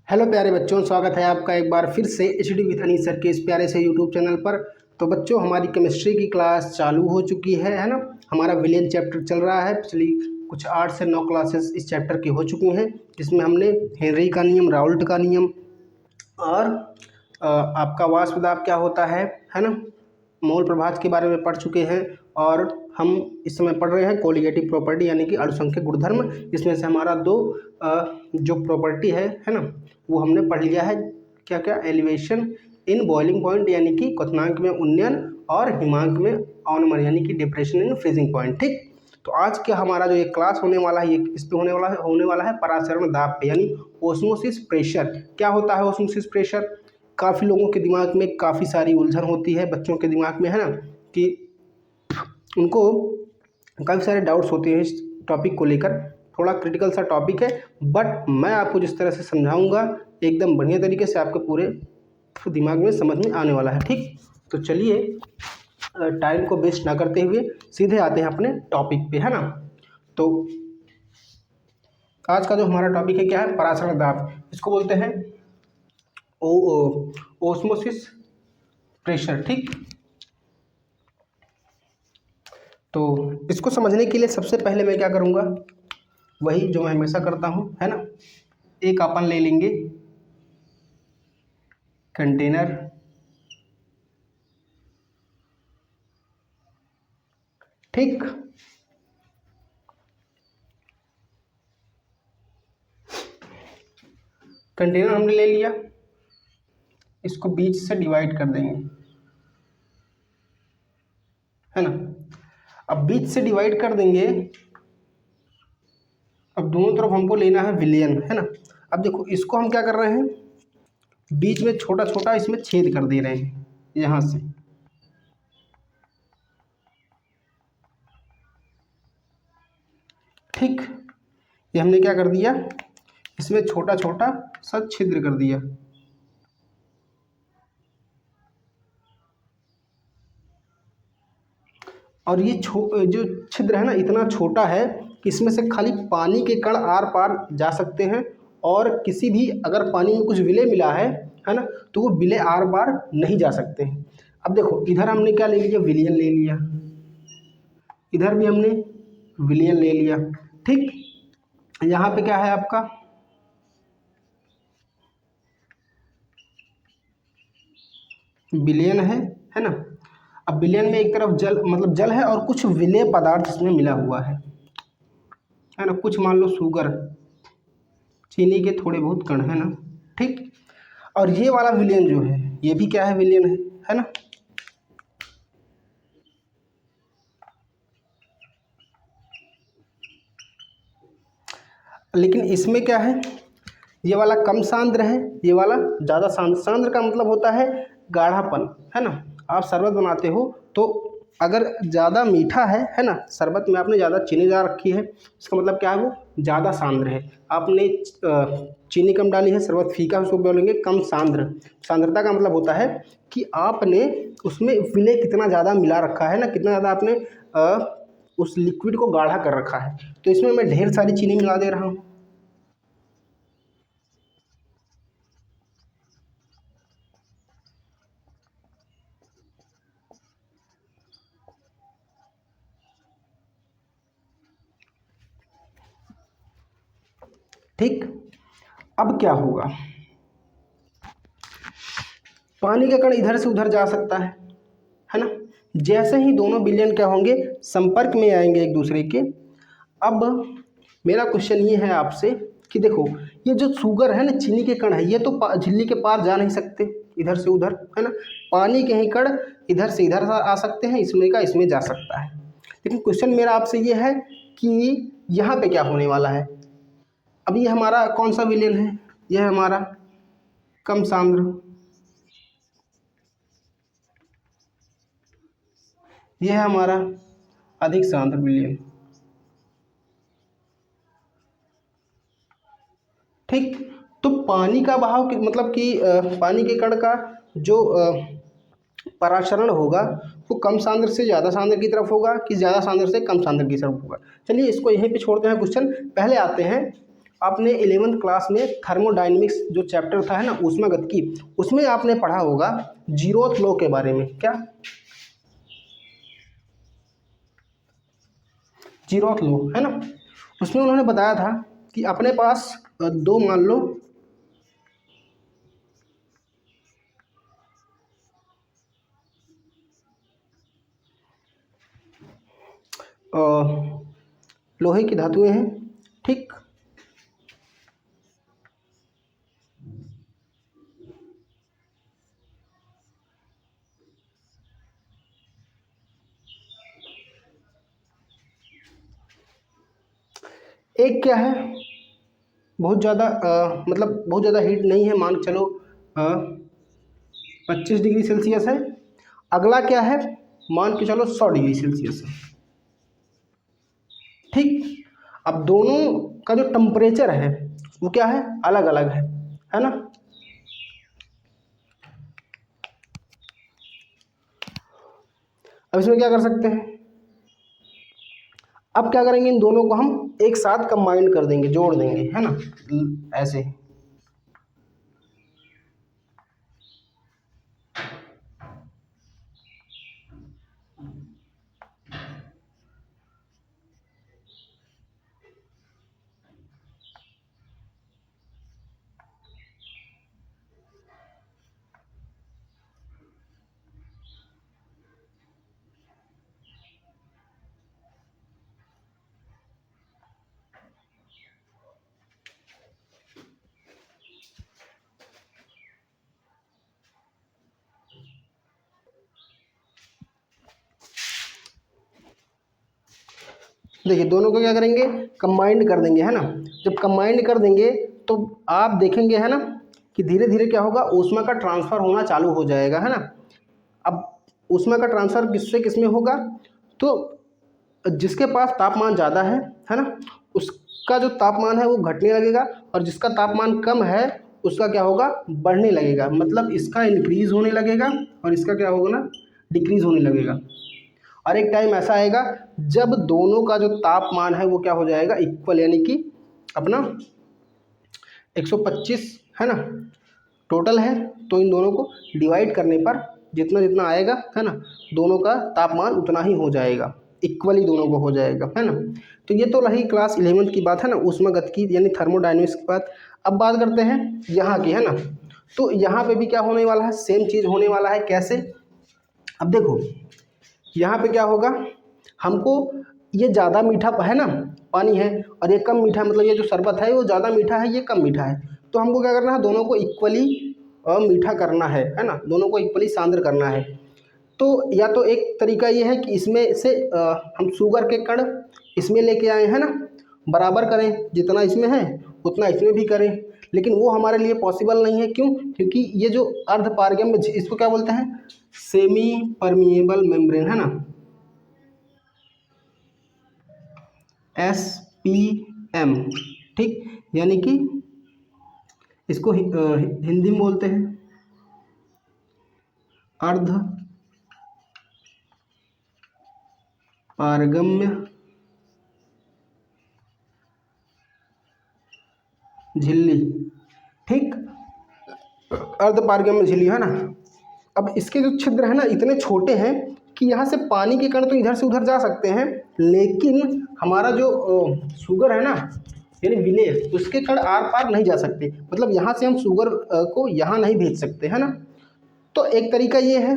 Hello प्यारे बच्चों, स्वागत है आपका एक बार फिर से एचडी विद अनीस सर के इस प्यारे से यूट्यूब चैनल पर। तो बच्चों, हमारी केमिस्ट्री की क्लास चालू हो चुकी है ना। हमारा विलेन चैप्टर चल रहा है। पिछली कुछ 8 से 9 क्लासेस इस चैप्टर की हो चुकी हैं, जिसमें हमने हेनरी का नियम, राउल्ट का नियम और आपका वाष्प दाब क्या होता है ना, मोल प्रभाज के बारे में पढ़ चुके हैं। और हम इस समय पढ़ रहे हैं कोलिगेटिव प्रॉपर्टी यानी कि अणुसंख्यक गुणधर्म। इसमें से हमारा जो प्रॉपर्टी है ना, वो हमने पढ़ लिया है। क्या क्या? एलिवेशन इन बॉइलिंग पॉइंट यानी कि क्वथनांक में उन्नयन, और हिमांक में अवनमन यानी कि डिप्रेशन इन फ्रीजिंग पॉइंट। ठीक, तो आज का हमारा जो ये क्लास होने वाला है, ये इस पे होने वाला है परासरण दाब पे, यानी ओस्मोसिस प्रेशर। क्या होता है ओस्मोसिस प्रेशर? काफ़ी लोगों के दिमाग में काफ़ी सारी उलझन होती है, बच्चों के दिमाग में, है ना, कि उनको काफ़ी सारे डाउट्स होते हैं इस टॉपिक को लेकर। थोड़ा क्रिटिकल सा टॉपिक है, बट मैं आपको जिस तरह से समझाऊंगा एकदम बढ़िया तरीके से आपके पूरे दिमाग में समझ में आने वाला है। ठीक, तो चलिए टाइम को वेस्ट ना करते हुए सीधे आते हैं अपने टॉपिक पे, है ना। तो आज का जो हमारा टॉपिक है क्या है? परासरण दाब। इसको बोलते हैं ओस्मोसिस प्रेशर। ठीक, तो इसको समझने के लिए सबसे पहले मैं क्या करूँगा, वही जो मैं हमेशा करता हूँ, है ना। एक अपन ले लेंगे कंटेनर, ठीक। कंटेनर हमने ले लिया, इसको बीच से डिवाइड कर देंगे, है ना। अब बीच से डिवाइड कर देंगे, अब दोनों तरफ हमको लेना है विलयन, है ना। अब देखो, इसको हम क्या कर रहे हैं, बीच में छोटा छोटा इसमें छेद कर दे रहे हैं यहाँ से। ठीक, ये हमने क्या कर दिया, इसमें छोटा छोटा सा छिद्र कर दिया। और ये जो छिद्र है ना, इतना छोटा है कि इसमें से खाली पानी के कण आर पार जा सकते हैं, और किसी भी अगर पानी में कुछ विलय मिला है ना, तो वो विलय आर पार नहीं जा सकते हैं। अब देखो, इधर हमने क्या ले लिया, विलयन ले लिया, इधर भी हमने विलयन ले लिया। ठीक, यहाँ पे क्या है आपका, विलयन है ना। अब विलयन में एक तरफ जल, मतलब जल है, और कुछ विलेय पदार्थ इसमें मिला हुआ है ना। कुछ मान लो शुगर, चीनी के थोड़े बहुत कण, है ना। ठीक, और ये वाला विलयन जो है, ये भी क्या है, विलयन है ना। लेकिन इसमें क्या है, ये वाला कम सांद्र है, ये वाला ज़्यादा सांद्र। सांद्र का मतलब होता है गाढ़ापन, है ना। आप शरबत बनाते हो तो अगर ज़्यादा मीठा है ना, शरबत में आपने ज़्यादा चीनी डाल रखी है, इसका मतलब क्या है, वो ज़्यादा सांद्र है। आपने चीनी कम डाली है, शरबत फीका, उसको बोलेंगे कम सांद्र। सांद्रता का मतलब होता है कि आपने उसमें विलय कितना ज़्यादा मिला रखा है ना, कितना ज़्यादा आपने उस लिक्विड को गाढ़ा कर रखा है। तो इसमें मैं ढेर सारी चीनी मिला दे रहा हूँ। ठीक, अब क्या होगा, पानी का कण इधर से उधर जा सकता है ना। जैसे ही दोनों विलयन क्या होंगे, संपर्क में आएंगे एक दूसरे के। अब मेरा क्वेश्चन ये है आपसे कि देखो, ये जो शुगर है ना, चीनी के कण है, ये तो झिल्ली के पार जा नहीं सकते इधर से उधर, है ना। पानी के ही कण इधर से इधर आ सकते हैं, इसमें का इसमें जा सकता है। लेकिन क्वेश्चन मेरा आपसे ये है कि यहाँ पे क्या होने वाला है। अब ये हमारा कौन सा विलयन है, यह है हमारा कम सांद्र, यह है हमारा अधिक सांद्र विलयन। ठीक, तो पानी का बहाव मतलब कि पानी के कण का जो परासरण होगा, वो कम सांद्र से ज़्यादा सांद्र की तरफ होगा कि ज़्यादा सांद्र से कम सांद्र की तरफ होगा। चलिए इसको यहीं पे छोड़ते हैं क्वेश्चन, पहले आते हैं आपने 11th क्लास में थर्मोडायनेमिक्स जो चैप्टर था है ना ऊष्मागतिकी, उसमें आपने पढ़ा होगा जीरोथ लॉ के बारे में। क्या? जीरोथ लॉ है ना। उसमें उन्होंने बताया था कि अपने पास दो, मान लो लोहे की धातुएं हैं, ठीक। एक क्या है, बहुत ज़्यादा मतलब बहुत ज़्यादा हीट नहीं है, मान के चलो 25 डिग्री सेल्सियस है। अगला क्या है, मान के चलो 100 डिग्री सेल्सियस है, ठीक। अब दोनों का जो टेम्परेचर है वो क्या है, अलग अलग है ना। अब इसमें क्या कर सकते हैं, अब क्या करेंगे, इन दोनों को हम एक साथ कंबाइन कर देंगे, जोड़ देंगे, है ना, ऐसे। देखिए दोनों को क्या करेंगे, कंबाइंड कर देंगे, है ना। जब कंबाइंड कर देंगे तो आप देखेंगे, है ना, कि धीरे धीरे क्या होगा, ऊष्मा का ट्रांसफ़र होना चालू हो जाएगा, है ना। अब ऊष्मा का ट्रांसफ़र किससे किस में होगा, तो जिसके पास तापमान ज़्यादा है ना, उसका जो तापमान है वो घटने लगेगा, और जिसका तापमान कम है उसका क्या होगा, बढ़ने लगेगा। मतलब इसका इंक्रीज़ होने लगेगा और इसका क्या होगा ना, डिक्रीज़ होने लगेगा। और एक टाइम ऐसा आएगा जब दोनों का जो तापमान है वो क्या हो जाएगा, इक्वल, यानी कि अपना 125 है ना टोटल है। तो इन दोनों को डिवाइड करने पर जितना जितना आएगा, है ना, दोनों का तापमान उतना ही हो जाएगा, इक्वली दोनों को हो जाएगा, है ना। तो ये तो रही क्लास 11th की बात, है ना, ऊष्मागतिकी यानी थर्मोडायनेमिक्स की बात। अब बात करते हैं यहाँ की, है ना। तो यहाँ पे भी क्या होने वाला है, सेम चीज़ होने वाला है। कैसे? अब देखो यहाँ पे क्या होगा, हमको ये ज़्यादा मीठा है ना पानी है, और ये कम मीठा, मतलब ये जो शरबत है वो ज़्यादा मीठा है, ये कम मीठा है। तो हमको क्या करना है, दोनों को इक्वली मीठा करना है ना, दोनों को इक्वली सांद्र करना है। तो या तो एक तरीका ये है कि इसमें से हम शुगर के कण इसमें लेके आए, है ना, बराबर करें, जितना इसमें है उतना इसमें भी करें। लेकिन वो हमारे लिए पॉसिबल नहीं है, क्यों? क्योंकि ये जो अर्ध पारगम्य, इसको क्या बोलते हैं, सेमी परमिएबल मेम्ब्रेन, है ना, SPM, ठीक। यानी कि इसको हिंदी में बोलते हैं अर्ध पारगम्य झिल्ली, ठीक, अर्धपारगम्य झिल्ली, है ना। अब इसके जो छिद्र है ना इतने छोटे हैं कि यहाँ से पानी के कण तो इधर से उधर जा सकते हैं, लेकिन हमारा जो शुगर है ना, यानी विलेय, उसके कण आर पार नहीं जा सकते। मतलब यहाँ से हम शुगर को यहाँ नहीं भेज सकते, है ना। तो एक तरीका ये है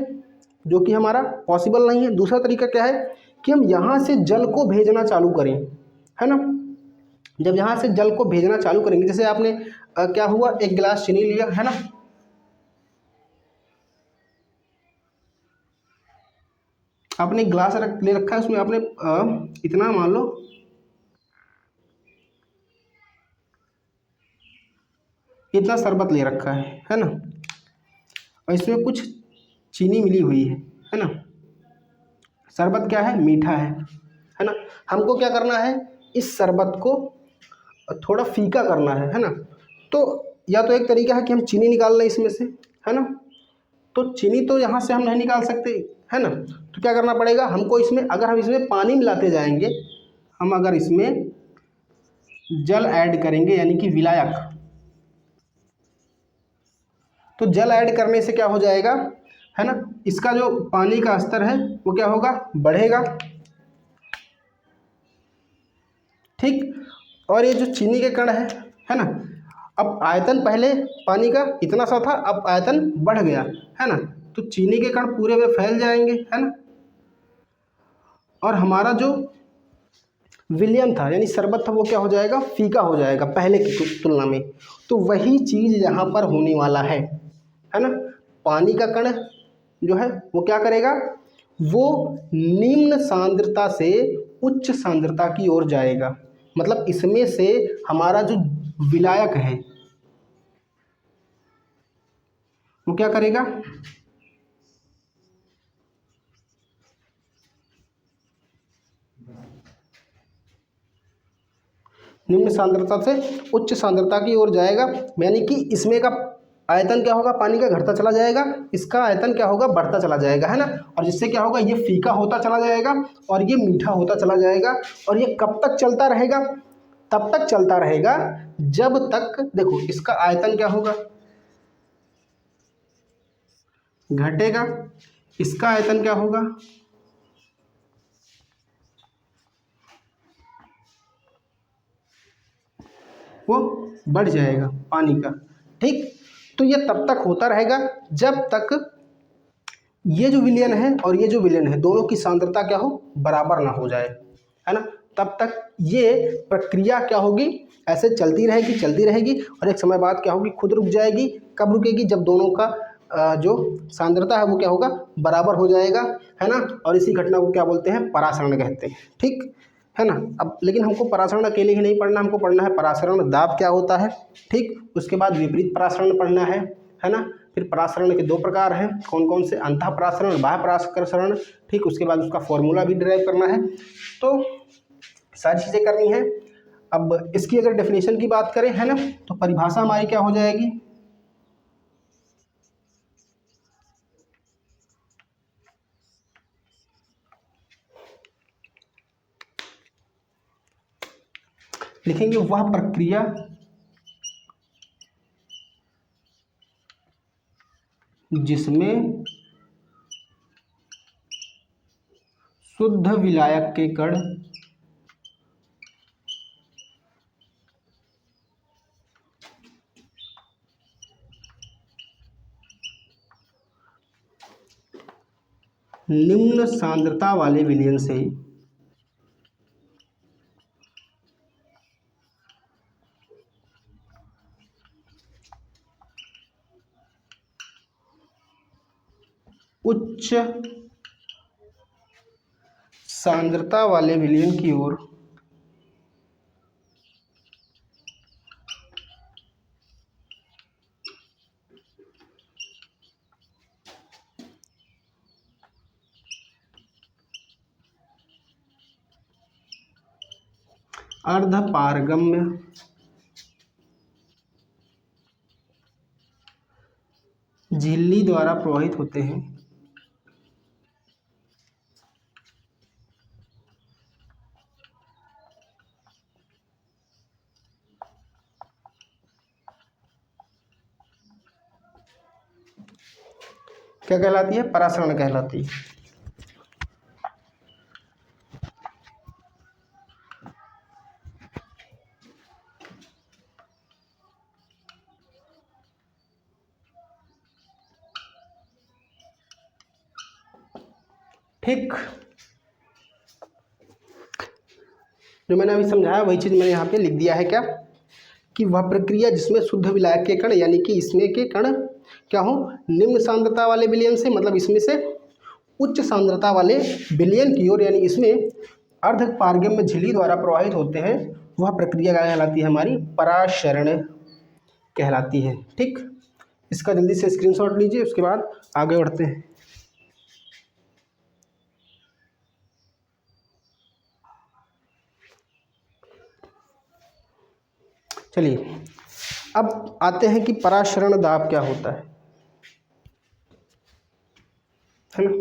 जो कि हमारा पॉसिबल नहीं है। दूसरा तरीका क्या है कि हम यहाँ से जल को भेजना चालू करें, है ना। जब यहाँ से जल को भेजना चालू करेंगे, जैसे आपने क्या हुआ, एक गिलास चीनी लिया, है ना, आपने एक गिलास ले रखा है, उसमें आपने इतना मान लो इतना शरबत ले रखा है ना, और इसमें कुछ चीनी मिली हुई है ना। शरबत क्या है, मीठा है ना। हमको क्या करना है, इस शरबत को थोड़ा फीका करना है ना। तो या तो एक तरीका है कि हम चीनी निकाल लें इसमें से, है ना। तो चीनी तो यहाँ से हम नहीं निकाल सकते, है ना। तो क्या करना पड़ेगा हमको, इसमें अगर हम इसमें पानी मिलाते जाएंगे, हम अगर इसमें जल ऐड करेंगे यानी कि विलायक, तो जल ऐड करने से क्या हो जाएगा, है ना, इसका जो पानी का स्तर है वो क्या होगा, बढ़ेगा। ठीक, और ये जो चीनी के कण है ना, अब आयतन पहले पानी का इतना सा था, अब आयतन बढ़ गया, है ना, तो चीनी के कण पूरे में फैल जाएंगे, है ना, और हमारा जो विलियन था यानी शरबत था वो क्या हो जाएगा, फीका हो जाएगा पहले की तुलना में। तो वही चीज़ यहाँ पर होने वाला है ना। पानी का कण जो है वो क्या करेगा, वो निम्न सांद्रता से उच्च सांद्रता की ओर जाएगा, मतलब इसमें से हमारा जो विलायक है वो क्या करेगा, निम्न सांद्रता से उच्च सांद्रता की ओर जाएगा, यानी कि इसमें का आयतन क्या होगा, पानी का घटता चला जाएगा, इसका आयतन क्या होगा, बढ़ता चला जाएगा, है ना, और जिससे क्या होगा, ये फीका होता चला जाएगा और ये मीठा होता चला जाएगा। और ये कब तक चलता रहेगा, तब तक चलता रहेगा जब तक, देखो इसका आयतन क्या होगा, घटेगा, इसका आयतन क्या होगा, वो बढ़ जाएगा पानी का। ठीक, तो ये तब तक होता रहेगा जब तक ये जो विलयन है और ये जो विलयन है दोनों की सांद्रता क्या हो, बराबर ना हो जाए, है ना, तब तक ये प्रक्रिया क्या होगी, ऐसे चलती रहेगी चलती रहेगी, और एक समय बाद क्या होगी, खुद रुक जाएगी। कब रुकेगी, जब दोनों का जो सांद्रता है वो क्या होगा, बराबर हो जाएगा, है ना, और इसी घटना को क्या बोलते हैं, परासरण कहते हैं। ठीक है ना। अब लेकिन हमको परासरण अकेले ही नहीं पढ़ना, हमको पढ़ना है परासरण दाब क्या होता है। ठीक, उसके बाद विपरीत परासरण पढ़ना है ना। फिर परासरण के दो प्रकार हैं, कौन कौन से, अंतः परासरण, बाह्य परासरण। ठीक, उसके बाद उसका फॉर्मूला भी डिराइव करना है, तो सारी चीज़ें करनी है। अब इसकी अगर डेफिनेशन की बात करें, है ना, तो परिभाषा हमारी क्या हो जाएगी, लिखेंगे वह प्रक्रिया जिसमें शुद्ध विलायक के कण निम्न सांद्रता वाले विलयन से उच्च सांद्रता वाले विलयन की ओर अर्धपारगम्य झिल्ली द्वारा प्रवाहित होते हैं। क्या कहलाती है, परासरण कहलाती है। ठीक, जो मैंने अभी समझाया वही चीज़ मैंने यहाँ पे लिख दिया है, क्या कि वह प्रक्रिया जिसमें शुद्ध विलायक के कण यानी कि इसमें के कण क्या हो, निम्न सांद्रता वाले विलयन से, मतलब इसमें से उच्च सांद्रता वाले विलयन की ओर यानी इसमें अर्ध पारगम्य झिल्ली द्वारा प्रवाहित होते हैं, वह प्रक्रिया क्या कहलाती है, हमारी परासरण कहलाती है। ठीक, इसका जल्दी से स्क्रीनशॉट लीजिए, उसके बाद आगे बढ़ते हैं। चलिए अब आते हैं कि परासरण दाब क्या होता है ना।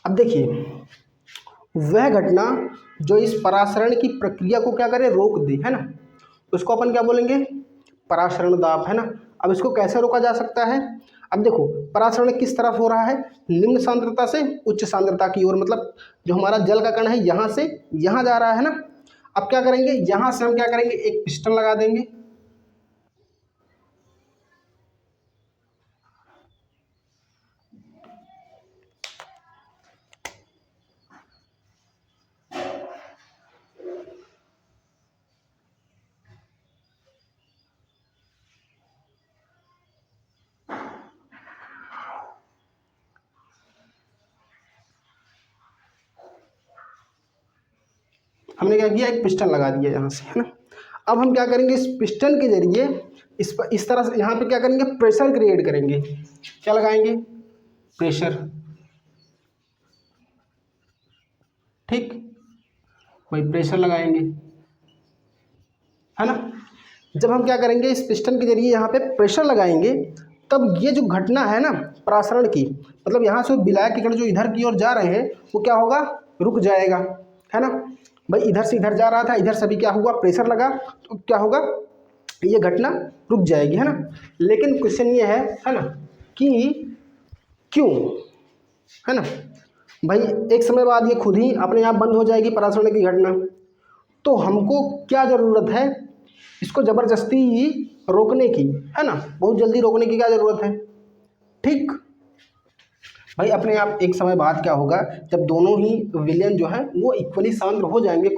अब देखिए वह घटना जो इस परासरण की प्रक्रिया को क्या करे, रोक दे, है ना, उसको अपन क्या बोलेंगे, परासरण दाब, है ना। अब इसको कैसे रोका जा सकता है, अब देखो परासरण किस तरफ हो रहा है, निम्न सांद्रता से उच्च सांद्रता की ओर, मतलब जो हमारा जल का कण है यहाँ से यहाँ जा रहा है ना। अब क्या करेंगे, यहाँ से हम क्या करेंगे, एक पिस्टन लगा देंगे, हमने क्या किया, एक पिस्टन लगा दिया यहाँ से, है ना। अब हम क्या करेंगे, इस पिस्टन के जरिए इस तरह से यहाँ पे क्या करेंगे, प्रेशर क्रिएट करेंगे, क्या लगाएंगे, प्रेशर, ठीक, वही प्रेशर लगाएंगे, है ना। जब हम क्या करेंगे, इस पिस्टन के जरिए यहाँ पे प्रेशर लगाएंगे, तब ये जो घटना है ना परासरण की, मतलब यहाँ से विलायक के कण जो इधर की ओर जा रहे हैं वो क्या होगा, रुक जाएगा, है ना। भाई इधर से इधर जा रहा था, इधर से भी क्या हुआ, प्रेशर लगा, तो क्या होगा, ये घटना रुक जाएगी, है ना। लेकिन क्वेश्चन ये है ना, कि क्यों, है ना। भाई एक समय बाद ये खुद ही अपने आप बंद हो जाएगी परासरण की घटना, तो हमको क्या ज़रूरत है, इसको ज़बरदस्ती ही रोकने की, है ना, बहुत जल्दी रोकने की क्या ज़रूरत है, ठीक। भाई अपने आप एक समय बाद क्या होगा, जब दोनों ही विलयन जो है वो इक्वली सांद्र हो जाएंगे,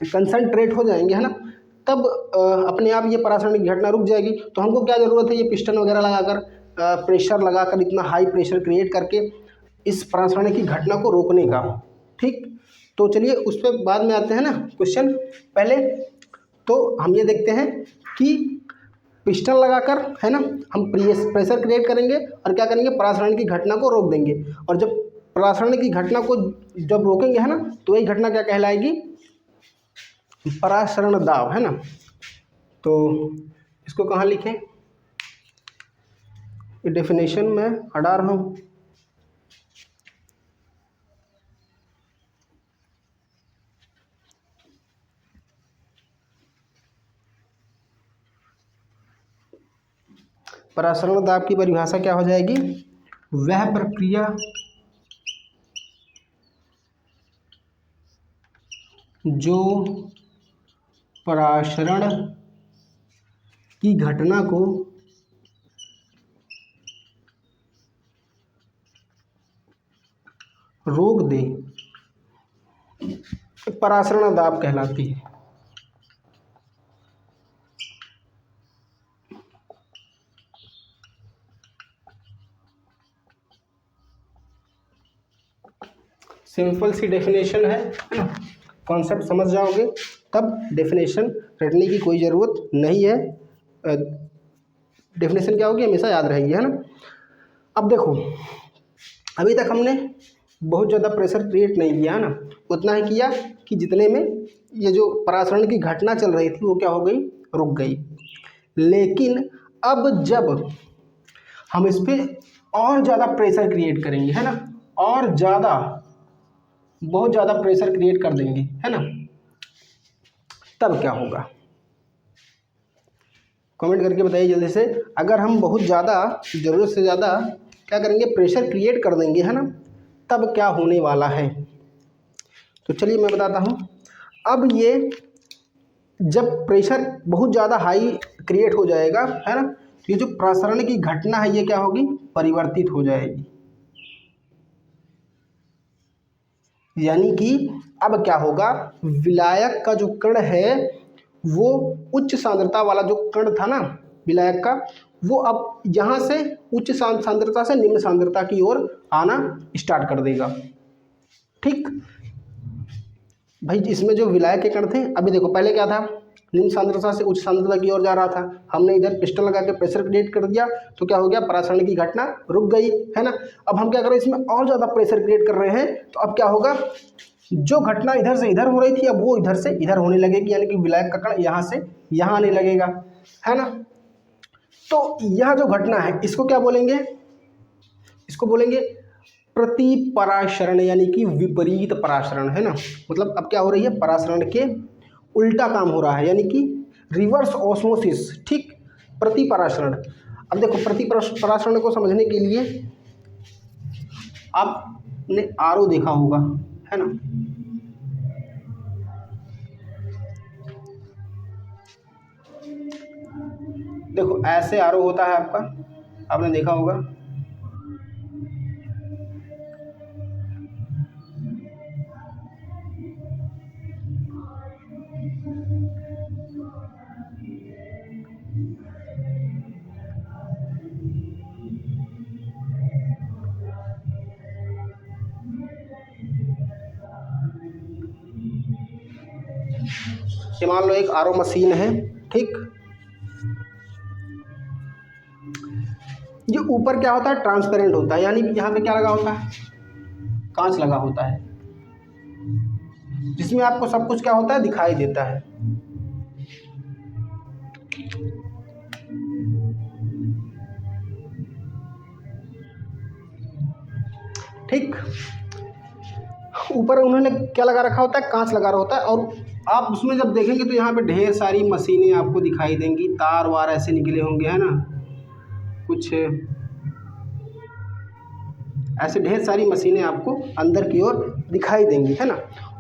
कंसंट्रेट हो जाएंगे, है ना, तब अपने आप ये परासरण की घटना रुक जाएगी। तो हमको क्या ज़रूरत है, ये पिस्टन वगैरह लगाकर प्रेशर लगाकर इतना हाई प्रेशर क्रिएट करके इस परासरण की घटना को रोकने का, ठीक। तो चलिए उस पर बाद में आते हैं ना क्वेश्चन। पहले तो हम ये देखते हैं कि पिस्टन लगाकर, है ना, हम प्रेशर क्रिएट करेंगे और क्या करेंगे, परासरण की घटना को रोक देंगे। और जब परासरण की घटना को जब रोकेंगे, है ना, तो वही घटना क्या कहलाएगी, परासरण दाब, है ना। तो इसको कहाँ लिखें, डेफिनेशन में हटा रहा हूँ, परासरण दाब की परिभाषा क्या हो जाएगी, वह प्रक्रिया जो परासरण की घटना को रोक दे, परासरण दाब कहलाती है। सिंपल सी डेफिनेशन है ना, कॉन्सेप्ट समझ जाओगे तब डेफिनेशन रटने की कोई ज़रूरत नहीं है। डेफिनेशन क्या होगी, हमेशा याद रहेगी, है ना। अब देखो अभी तक हमने बहुत ज़्यादा प्रेशर क्रिएट नहीं किया, है ना, उतना ही किया कि जितने में ये जो परासरण की घटना चल रही थी वो क्या हो गई, रुक गई। लेकिन अब जब हम इस पर और ज़्यादा प्रेशर क्रिएट करेंगे, है ना, और ज़्यादा बहुत ज़्यादा प्रेशर क्रिएट कर देंगे, है ना, तब क्या होगा, कमेंट करके बताइए जल्दी से। अगर हम बहुत ज़्यादा ज़रूरत से ज़्यादा क्या करेंगे, प्रेशर क्रिएट कर देंगे, है ना, तब क्या होने वाला है। तो चलिए मैं बताता हूँ। अब ये जब प्रेशर बहुत ज़्यादा हाई क्रिएट हो जाएगा, है ना, तो ये जो प्रसरण की घटना है ये क्या होगी, परिवर्तित हो जाएगी। यानी कि अब क्या होगा, विलायक का जो कण है वो उच्च सांद्रता वाला जो कण था ना विलायक का, वो अब यहाँ से उच्च सांद्रता से निम्न सांद्रता की ओर आना स्टार्ट कर देगा, ठीक। भाई इसमें जो विलायक के कण थे, अभी देखो पहले क्या था, निम्न सांद्रता से उच्च सांद्रता की ओर जा रहा था, हमने इधर पिस्टन लगा के प्रेशर क्रिएट कर दिया, तो क्या हो गया, परासरण की घटना रुक गई, है ना। अब हम क्या कर रहे हैं, इसमें और ज़्यादा प्रेशर क्रिएट कर रहे हैं, तो अब क्या होगा, जो घटना इधर से इधर हो रही थी अब वो इधर से इधर होने लगेगी, यानी कि विलायक का कण यहाँ से यहाँ आने लगेगा, है ना। तो यह जो घटना है इसको क्या बोलेंगे, इसको बोलेंगे प्रतिपरासरण यानी कि विपरीत परासरण, है ना। मतलब अब क्या हो रही है, परासरण के उल्टा काम हो रहा है, यानी कि रिवर्स ऑस्मोसिस, ठीक, प्रतिपरासरण। अब देखो प्रतिपरासरण को समझने के लिए आपने आरओ देखा होगा, है ना। देखो ऐसे आरओ होता है आपका, आपने देखा होगा। ये मान लो एक आरओ मशीन है, ठीक। ये ऊपर क्या होता है, ट्रांसपेरेंट होता है, यानी कि यहाँ पे क्या लगा होता है, कांच लगा होता है, जिसमें आपको सब कुछ क्या होता है, दिखाई देता है। ठीक, ऊपर उन्होंने क्या लगा रखा होता है, कांच लगा रहा होता है, और आप उसमें जब देखेंगे तो यहाँ पे ढेर सारी मशीनें आपको दिखाई देंगी, तार वार ऐसे निकले होंगे, है ना, कुछ ऐसे ढेर सारी मशीनें आपको अंदर की ओर दिखाई देंगी, है ना।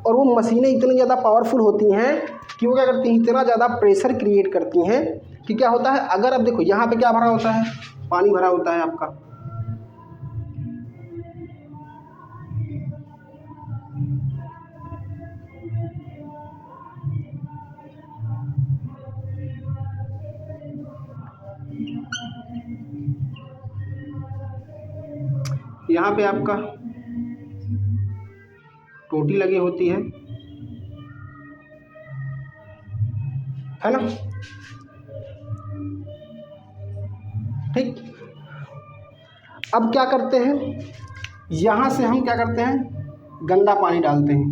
और वो मशीनें इतनी ज़्यादा पावरफुल होती हैं कि वो क्या करती हैं, इतना ज़्यादा प्रेशर क्रिएट करती हैं कि क्या होता है, अगर अब देखो यहाँ पे क्या भरा होता है, पानी भरा होता है आपका, यहाँ पे आपका टोटी लगी होती है ना, ठीक। अब क्या करते हैं, यहाँ से हम क्या करते हैं, गंदा पानी डालते हैं।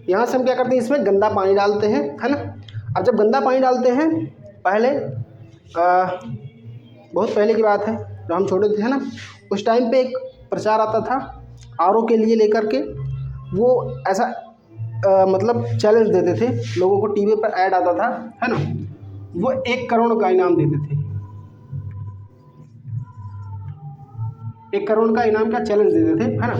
यहाँ से हम क्या करते हैं, इसमें गंदा पानी डालते हैं, है ना। अब जब गंदा पानी डालते हैं, पहले बहुत पहले की बात है, जब हम छोटे थे, है ना, उस टाइम पे एक प्रचार आता था आरओ के लिए लेकर के, वो ऐसा मतलब चैलेंज देते थे लोगों को, टीवी पर ऐड आता था, है ना, वो 1 करोड़ का इनाम देते थे, 1 करोड़ का इनाम का चैलेंज देते थे, है ना,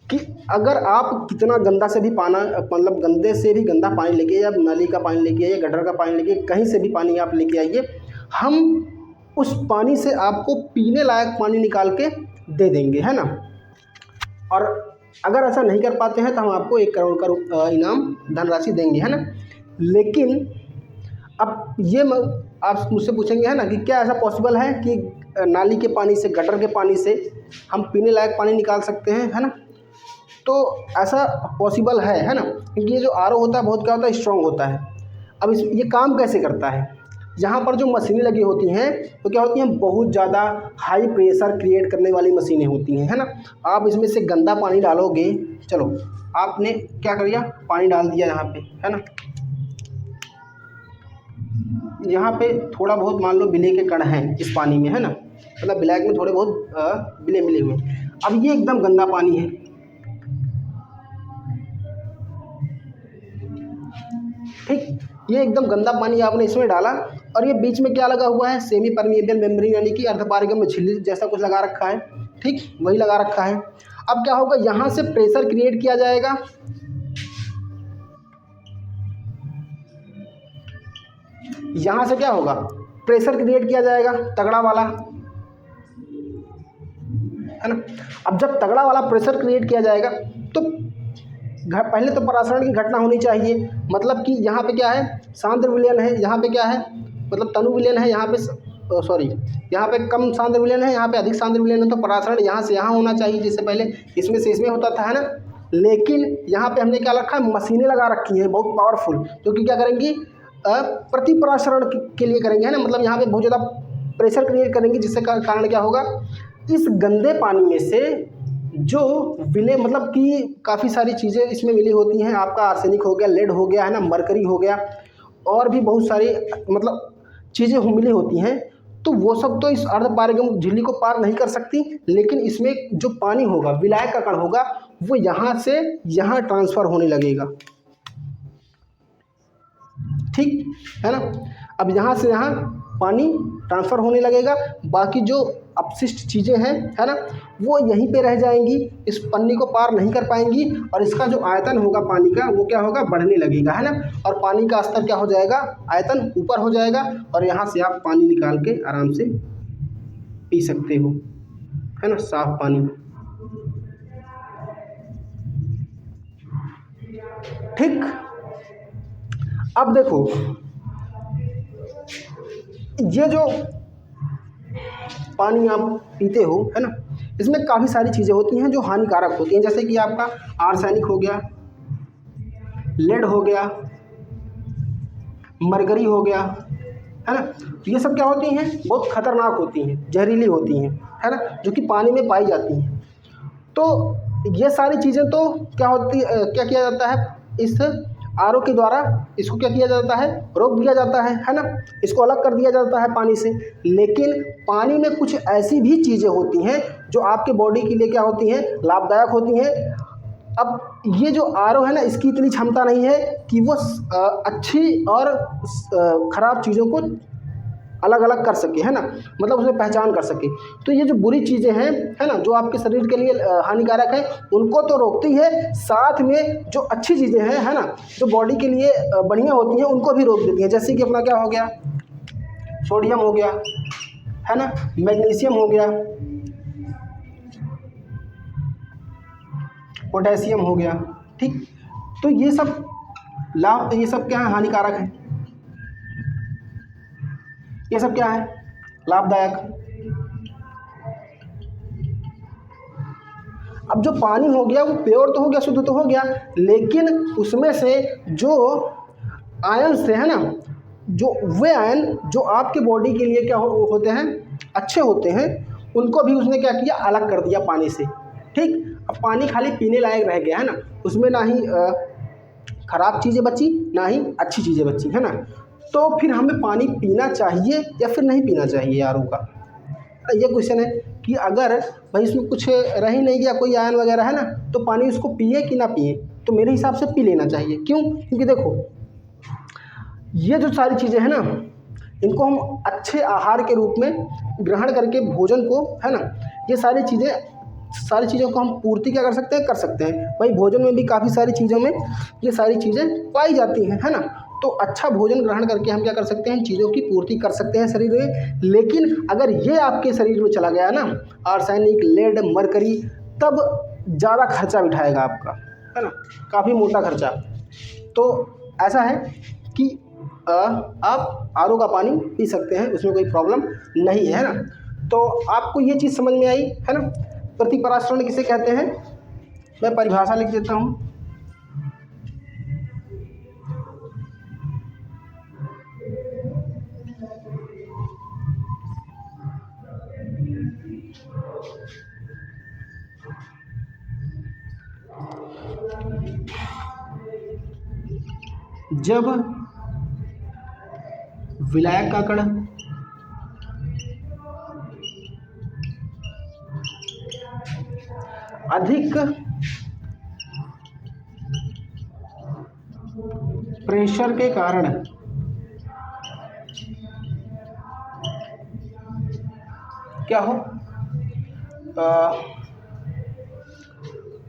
कि अगर आप कितना गंदा से भी पाना, मतलब गंदे से भी गंदा पानी लेके, या नाली का पानी लेके आइए, गटर का पानी लेके, कहीं से भी पानी आप लेके आइए, हम उस पानी से आपको पीने लायक पानी निकाल के दे देंगे, है ना। और अगर ऐसा नहीं कर पाते हैं तो हम आपको 1 करोड़ का इनाम धनराशि देंगे, है ना। लेकिन अब ये आप मुझसे पूछेंगे, है ना, कि क्या ऐसा पॉसिबल है कि नाली के पानी से, गटर के पानी से हम पीने लायक पानी निकाल सकते हैं, है ना। तो ऐसा पॉसिबल है ना, क्योंकि ये जो आरओ होता है बहुत क्या होता है, स्ट्रॉन्ग होता है। अब ये काम कैसे करता है, यहाँ पर जो मशीनें लगी होती हैं तो क्या होती हैं, बहुत ज़्यादा हाई प्रेशर क्रिएट करने वाली मशीनें होती हैं, है ना। आप इसमें से गंदा पानी डालोगे, चलो आपने क्या कर दिया, पानी डाल दिया यहाँ पे, है ना, यहाँ पे थोड़ा बहुत मान लो विले के कण हैं इस पानी में, है ना, मतलब ब्लैक में थोड़े बहुत विले मिले हुए। अब ये एकदम गंदा पानी है, ठीक, ये एकदम गंदा पानी आपने इसमें डाला, और ये बीच में क्या लगा हुआ है, सेमी परमिएबल मेम्ब्रेन, यानी कि अर्धपारगम्य झिल्ली जैसा कुछ लगा रखा है, ठीक, वही लगा रखा है। अब क्या होगा, यहाँ से प्रेशर क्रिएट किया जाएगा, यहाँ से क्या होगा, प्रेशर क्रिएट किया जाएगा तगड़ा वाला, है ना। अब जब तगड़ा वाला प्रेशर क्रिएट किया जाएगा तो पहले तो परासरण की घटना होनी चाहिए, मतलब कि यहाँ पे क्या है, सांद्र विलयन है, यहाँ पे क्या है, मतलब तनु विलयन है, यहाँ पे सॉरी यहाँ पे कम सांद्र विलयन है, यहाँ पे अधिक सांद्र विलयन है, तो परासरण यहाँ से यहाँ होना चाहिए, जिससे पहले इसमें से इसमें होता था, है ना। लेकिन यहाँ पे हमने क्या रखा है, मशीनें लगा रखी हैं बहुत पावरफुल, जो कि क्या करेंगी, प्रतिपरासरण के लिए करेंगे, है ना, मतलब यहाँ पे बहुत ज़्यादा प्रेशर क्रिएट करेंगे, जिससे कारण क्या होगा, इस गंदे पानी में से जो विले, मतलब कि काफ़ी सारी चीज़ें इसमें मिली होती हैं, आपका आर्सेनिक हो गया, लेड हो गया, है ना, मरकरी हो गया, और भी बहुत सारी मतलब चीज़ें मिली होती हैं, तो वो सब तो इस अर्ध पारगम झिल्ली को पार नहीं कर सकती, लेकिन इसमें जो पानी होगा, विलायक का कण होगा, वो यहाँ से यहाँ ट्रांसफर होने लगेगा। ठीक है ना। अब यहाँ से यहाँ पानी ट्रांसफ़र होने लगेगा, बाकी जो अपशिष्ट चीज़ें हैं, है ना, वो यहीं पे रह जाएंगी, इस पन्नी को पार नहीं कर पाएंगी, और इसका जो आयतन होगा पानी का, वो क्या होगा, बढ़ने लगेगा, है ना। और पानी का स्तर क्या हो जाएगा, आयतन ऊपर हो जाएगा, और यहाँ से आप पानी निकाल के आराम से पी सकते हो, है ना, साफ पानी। ठीक। अब देखो, ये जो पानी आप पीते हो, है ना, इसमें काफ़ी सारी चीज़ें होती हैं जो हानिकारक होती हैं, जैसे कि आपका आर्सेनिक हो गया, लेड हो गया, मरकरी हो गया, है ना। तो ये सब क्या होती हैं, बहुत खतरनाक होती हैं, जहरीली होती हैं, है ना, जो कि पानी में पाई जाती हैं। तो ये सारी चीज़ें तो क्या होती, क्या किया जाता है, इस आरओ के द्वारा इसको क्या किया जाता है, रोक दिया जाता है ना, इसको अलग कर दिया जाता है पानी से। लेकिन पानी में कुछ ऐसी भी चीज़ें होती हैं जो आपके बॉडी के लिए क्या होती हैं, लाभदायक होती हैं। अब ये जो आरओ है ना, इसकी इतनी क्षमता नहीं है कि वो अच्छी और ख़राब चीज़ों को अलग अलग कर सके, है ना, मतलब उसे पहचान कर सके। तो ये जो बुरी चीज़ें हैं, है ना, जो आपके शरीर के लिए हानिकारक है, उनको तो रोकती है, साथ में जो अच्छी चीज़ें हैं, है ना, जो बॉडी के लिए बढ़िया होती हैं, उनको भी रोक देती हैं। जैसे कि अपना क्या हो गया, सोडियम हो गया, है ना, मैग्नीशियम हो गया, पोटेशियम हो गया। ठीक। तो ये सब लाभ, ये सब क्या है, हानिकारक है, ये सब क्या है, लाभदायक। अब जो पानी हो गया वो प्योर तो हो गया, शुद्ध तो हो गया, लेकिन उसमें से जो आयन से, है ना, जो वे आयन जो आपके बॉडी के लिए क्या होते हैं, अच्छे होते हैं, उनको भी उसने क्या किया, अलग कर दिया पानी से। ठीक। अब पानी खाली पीने लायक रह गया, है ना, उसमें ना ही खराब चीज़ें बची, ना ही अच्छी चीज़ें बची, है ना। तो फिर हमें पानी पीना चाहिए या फिर नहीं पीना चाहिए आरओ का, ये क्वेश्चन है कि अगर भाई इसमें कुछ रह ही नहीं गया, कोई आयन वगैरह, है ना, तो पानी उसको पिए कि ना पिए, तो मेरे हिसाब से पी लेना चाहिए। क्यों? क्योंकि देखो, ये जो सारी चीज़ें हैं ना, इनको हम अच्छे आहार के रूप में ग्रहण करके भोजन को, है ना, ये सारी चीज़ों को हम पूर्ति क्या कर सकते हैं, कर सकते हैं। भाई भोजन में भी काफ़ी सारी चीज़ों में ये सारी चीज़ें पाई जाती हैं, है ना। तो अच्छा भोजन ग्रहण करके हम क्या कर सकते हैं, इन चीज़ों की पूर्ति कर सकते हैं शरीर में। लेकिन अगर ये आपके शरीर में चला गया ना, आर्सेनिक, लेड, मरकरी, तब ज़्यादा खर्चा बिठाएगा आपका, है ना, काफ़ी मोटा खर्चा। तो ऐसा है कि आप आरओ का पानी पी सकते हैं, उसमें कोई प्रॉब्लम नहीं है ना। तो आपको ये चीज़ समझ में आई, है ना। प्रतिपराश्रण किसे कहते हैं, मैं परिभाषा लिख देता हूँ। जब विलायक का कण अधिक प्रेशर के कारण क्या हो,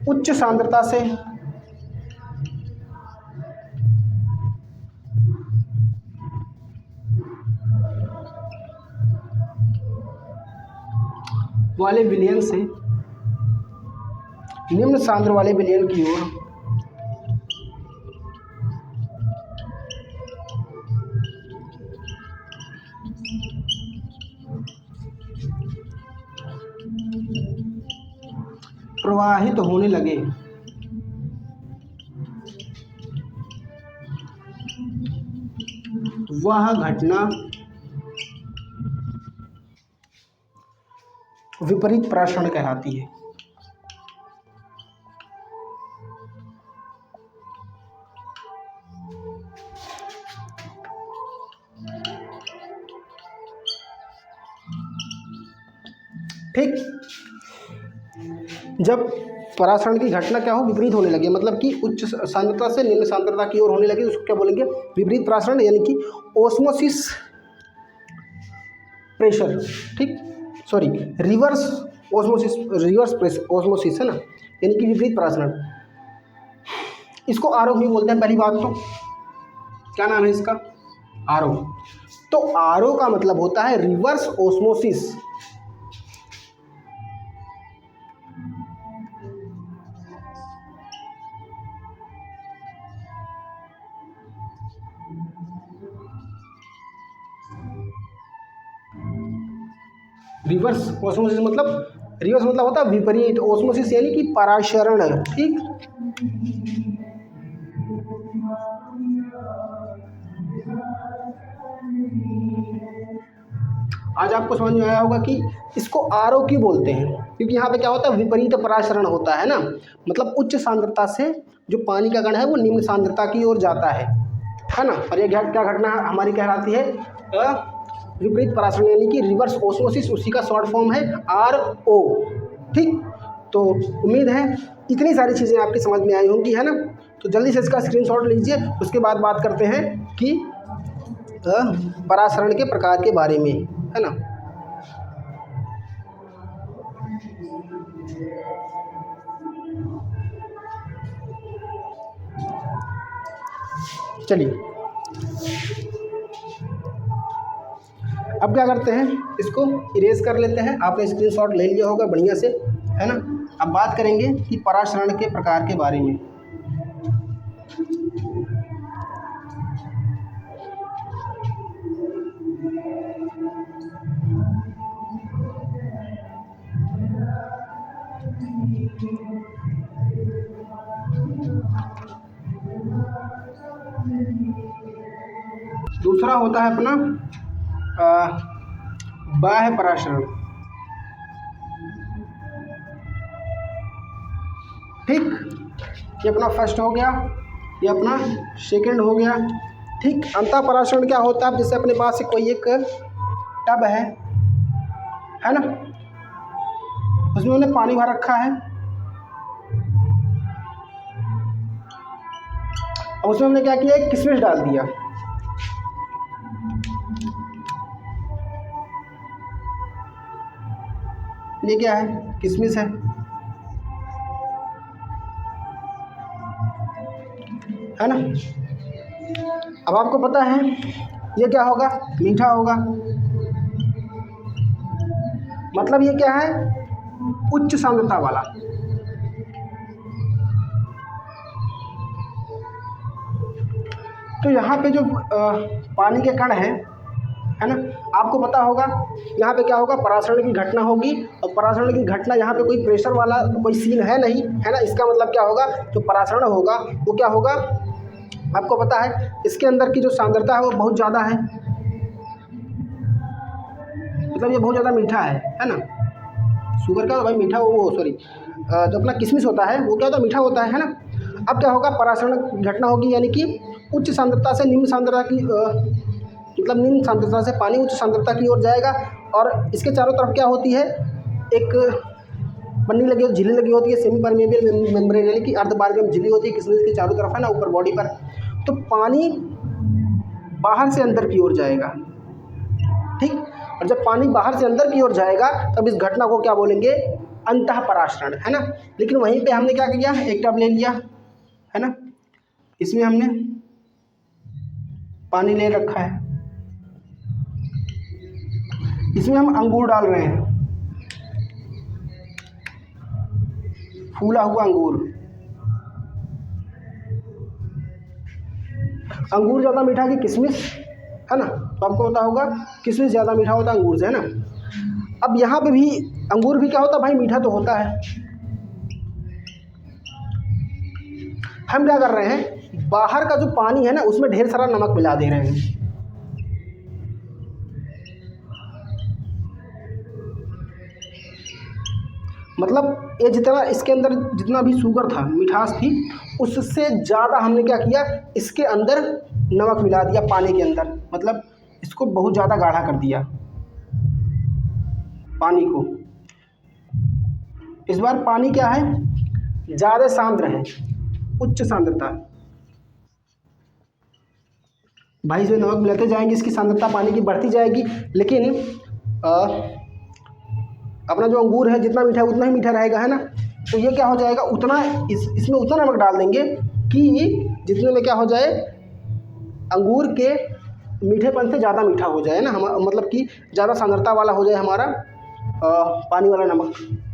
उच्च सांद्रता से वाले विलयन से निम्न सांद्र वाले विलयन की ओर प्रवाहित होने लगे, वह घटना विपरीत प्राशन कहलाती है। ठीक। जब परासरण की घटना क्या हो, विपरीत होने लगे, मतलब कि उच्च सांद्रता से निम्न सांद्रता की ओर होने लगे, उसको क्या बोलेंगे, विपरीत परासरण, यानी कि ओस्मोसिस प्रेशर। ठीक, सॉरी, रिवर्स ओस्मोसिस, ओस्मोसिस है ना, यानी कि विपरीत परासरण। इसको आरो भी बोलते हैं। पहली बात तो क्या नाम है इसका, आरो। तो आरो का मतलब होता है रिवर्स ओस्मोसिस। रिवर्स ओस्मोसिस मतलब, रिवर्स मतलब होता है विपरीत, ओस्मोसिस यानी कि पराशरण। ठीक, आज आपको समझ में आया होगा कि इसको आरओ क्यों बोलते हैं, क्योंकि यहाँ पे क्या होता है, विपरीत पराशरण होता है ना, मतलब उच्च सांद्रता से जो पानी का कण है वो निम्न सांद्रता की ओर जाता है ना। और ये क्या घटना हमारी कहलाती है, विपरीत पराशरण, यानी कि रिवर्स ओस्मोसिस, उसी का शॉर्ट फॉर्म है आरओ। ठीक, तो उम्मीद है इतनी सारी चीज़ें आपकी समझ में आई होंगी, है ना। तो जल्दी से इसका स्क्रीनशॉट लीजिए, उसके बाद बात करते हैं कि परासरण के प्रकार के बारे में, है ना। चलिए अब क्या करते हैं, इसको इरेज कर लेते हैं। आपने स्क्रीनशॉट ले लिया होगा बढ़िया से, है ना। अब बात करेंगे कि परासरण के प्रकार के बारे में। दूसरा होता है अपना बाह्य परासरण। ठीक, ये अपना फर्स्ट हो गया, ये अपना सेकंड हो गया। ठीक, अंतः परासरण क्या होता है, जैसे अपने पास कोई एक टब है ना, उसमें हमने पानी भर रखा है, और उसमें हमने क्या किया, एक किशमिश डाल दिया। ये क्या है, किशमिश है ना। अब आपको पता है ये क्या होगा, मीठा होगा, मतलब ये क्या है, उच्च सांद्रता वाला। तो यहाँ पे जो पानी के कण है ना, आपको पता होगा यहाँ पे क्या होगा, परासरण की घटना होगी, और परासरण की घटना यहाँ पे कोई प्रेशर वाला कोई सीन है नहीं, है ना। इसका मतलब क्या होगा, जो परासरण होगा वो क्या होगा, आपको पता है इसके अंदर की जो सांद्रता है वो बहुत ज़्यादा है, मतलब ये बहुत ज़्यादा मीठा है ना। शुगर का भाई मीठा, वो सॉरी, जो अपना किशमिश होता है वो क्या होता है, मीठा होता है ना। अब क्या होगा, परासरण घटना होगी, यानी कि उच्च सांद्रता से निम्न सांद्रता की मतलब निम्न सांद्रता से पानी उच्च सांद्रता की ओर जाएगा, और इसके चारों तरफ क्या होती है, एक पन्नी लगी, झिल्ली लगी होती है, सेमी परमेबल मेम्ब्रेन, यानी कि अर्धपारगम्य झिल्ली होती है किशमिश के चारों तरफ, है ना, ऊपर बॉडी पर। तो पानी बाहर से अंदर की ओर जाएगा। ठीक, और जब पानी बाहर से अंदर की ओर जाएगा तब इस घटना को क्या बोलेंगे, अंतः परासरण, है ना। लेकिन वहीं पे हमने क्या किया, एक टब ले लिया, है ना, इसमें हमने पानी ले रखा है, इसमें हम अंगूर डाल रहे हैं, फूला हुआ अंगूर। अंगूर ज़्यादा मीठा कि किशमिश, है ना। तो आपको पता होगा किशमिश ज़्यादा मीठा होता है अंगूर से, है ना। अब यहाँ पे भी अंगूर भी क्या होता है भाई, मीठा तो होता है। हम क्या कर रहे हैं, बाहर का जो पानी है ना उसमें ढेर सारा नमक मिला दे रहे हैं। मतलब ये जितना इसके अंदर जितना भी शुगर था, मिठास थी, उससे ज़्यादा हमने क्या किया, इसके अंदर नमक मिला दिया पानी के अंदर, मतलब इसको बहुत ज़्यादा गाढ़ा कर दिया पानी को। इस बार पानी क्या है, ज़्यादा सांद्र है, उच्च सांद्रता। भाई इसमें नमक मिलाते जाएंगे, इसकी सांद्रता पानी की बढ़ती जाएगी, लेकिन अपना जो अंगूर है जितना मीठा है उतना ही मीठा रहेगा, है ना। तो ये क्या हो जाएगा, उतना इसमें उतना नमक डाल देंगे कि जितने में क्या हो जाए, अंगूर के मीठेपन से ज़्यादा मीठा हो जाए ना, हम मतलब कि ज़्यादा सांद्रता वाला हो जाए हमारा पानी वाला नमक।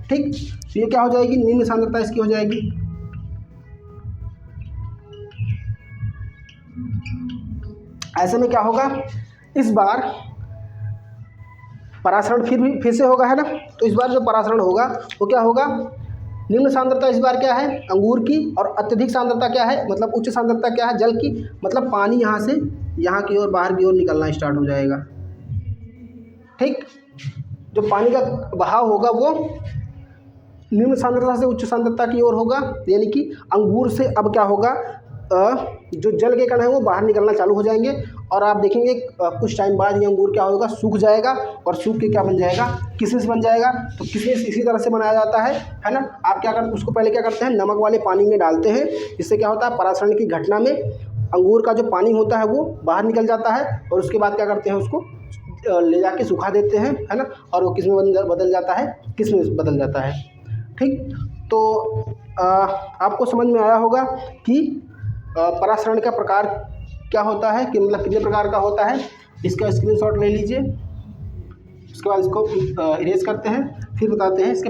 ठीक, तो ये क्या हो जाएगी, निम्न सांद्रता इसकी हो जाएगी। ऐसे में क्या होगा, इस बार परासरण फिर से होगा, है ना। तो इस बार जो परासरण होगा वो क्या होगा, निम्न सांद्रता इस बार क्या है, अंगूर की, और अत्यधिक सांद्रता क्या है, मतलब उच्च सांद्रता क्या है, जल की। मतलब पानी यहाँ से यहाँ की ओर, बाहर की ओर निकलना स्टार्ट हो जाएगा। ठीक, जो पानी का बहाव होगा वो निम्न सांद्रता से उच्च सांद्रता की ओर होगा, यानी कि अंगूर से अब क्या होगा, जो जल के कण है वो बाहर निकलना चालू हो जाएंगे, और आप देखेंगे कुछ टाइम बाद ये अंगूर क्या होगा, सूख जाएगा, और सूख के क्या बन जाएगा, किशमिश बन जाएगा। तो किशमिश इसी तरह से बनाया जाता है ना। आप क्या करते, उसको पहले क्या करते हैं, नमक वाले पानी में डालते हैं। इससे क्या होता है, परासरण की घटना में अंगूर का जो पानी होता है वो बाहर निकल जाता है, और उसके बाद क्या करते हैं, उसको ले जाके सुखा देते हैं, है ना, और वो किसमें बदल जाता है, किशमिश बदल जाता है। ठीक, तो आपको समझ में आया होगा कि परासरण का प्रकार क्या होता है, कि मतलब कितने प्रकार का होता है। इसका स्क्रीनशॉट ले लीजिए, उसके बाद इसको इरेज करते हैं, फिर बताते हैं इसके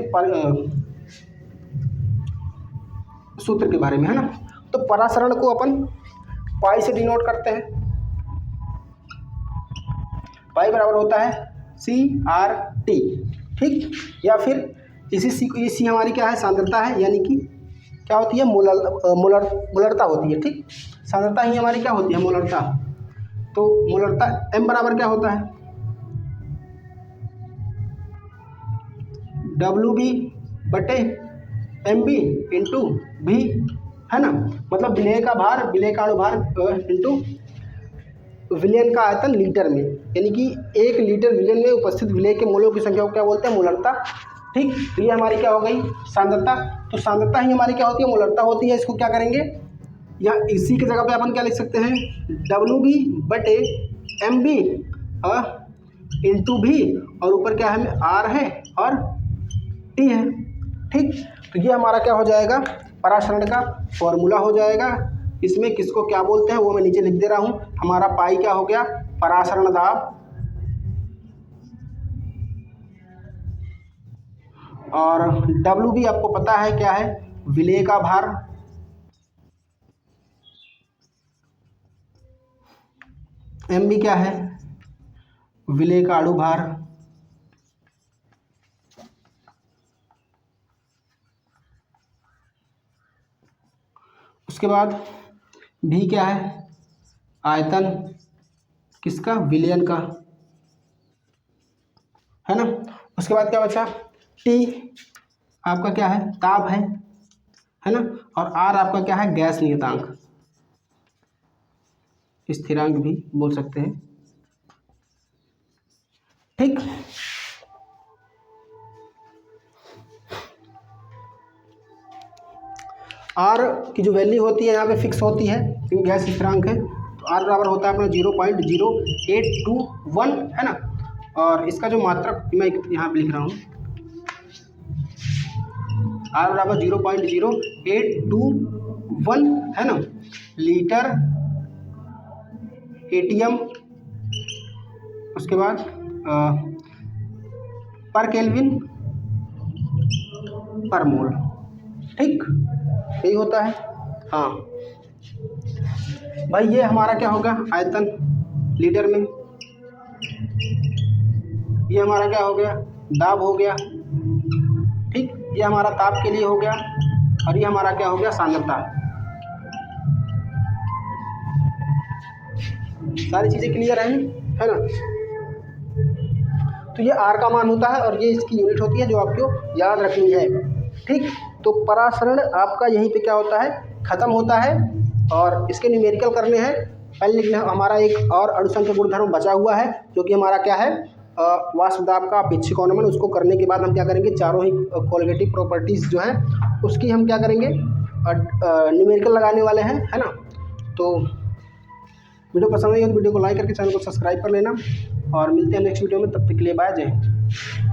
सूत्र के बारे में, है ना। तो परासरण को अपन पाई से डिनोट करते हैं। पाई बराबर होता है CRT। ठीक, या फिर इसी सी हमारी क्या है, सांद्रता है, यानी कि क्या होती है, मोलरता होती है। ठीक, सांद्रता ही हमारी क्या होती है, मोलरता। तो मोलरता M बराबर क्या होता है, WB/MB इंटू V, है ना। मतलब विलेय का भार, विलेय का अणुभार इंटू विलयन का आयतन लीटर में, यानी कि 1 लीटर विलयन में उपस्थित विलेय के मोलों की संख्या को क्या बोलते हैं, मोलरता। ठीक, तो ये हमारी क्या हो गई, सांद्रता। तो सांद्रता ही हमारी क्या होती है, मोलरता होती है। इसको क्या करेंगे, या इसी की जगह पे अपन क्या लिख सकते हैं, WB/MB इंटू V, और ऊपर क्या है, R है और T है। ठीक, तो ये हमारा क्या हो जाएगा, परासरण का फॉर्मूला हो जाएगा। इसमें किसको क्या बोलते हैं वो मैं नीचे लिख दे रहा हूँ। हमारा पाई क्या हो गया, परासरण दाब, और WB आपको पता है क्या है, विलेय का भार, MB क्या है, विलेय का अणुभार, उसके बाद V क्या है, आयतन किसका, विलयन का, है ना। उसके बाद क्या बचा, T आपका क्या है, ताप है ना, और R आपका क्या है, गैस नियतांक, स्थिरांक भी बोल सकते हैं। ठीक, R की जो वैल्यू होती है यहाँ पे फिक्स होती है, क्योंकि गैस स्थिरांक है। तो R बराबर होता है अपना 0.0821, है ना। और इसका जो मात्रक मैं यहाँ पे लिख रहा हूँ, R बराबर 0.0821, है ना, लीटर ATM। उसके बाद पर केल्विन पर मोल। ठीक, यही होता है। हाँ भाई, ये हमारा क्या होगा, आयतन लीटर में, ये हमारा क्या हो गया, दाब हो गया। ठीक, ये हमारा ताप के लिए हो गया, और ये हमारा क्या हो गया, सांद्रता। सारी चीज़ें क्लियर हैं, है ना। तो ये R का मान होता है, और ये इसकी यूनिट होती है जो आपको याद रखनी है। ठीक, तो परासरण आपका यहीं पे क्या होता है, ख़त्म होता है। और इसके न्यूमेरिकल करने हैं, पहले लिखना। हमारा एक और अणुसंख्य गुणधर्म बचा हुआ है, जो कि हमारा क्या है, वाष्प दाब का अपेक्षिक अनुमान, उसको करने के बाद हम क्या करेंगे, चारों ही क्वालिटेटिव प्रॉपर्टीज़ जो है उसकी हम क्या करेंगे, न्यूमेरिकल लगाने वाले हैं, है ना। तो वीडियो पसंद आई हो तो वीडियो को लाइक करके चैनल को सब्सक्राइब कर लेना और मिलते हैं नेक्स्ट वीडियो में। तब तक के लिए बाय, जय हिंद।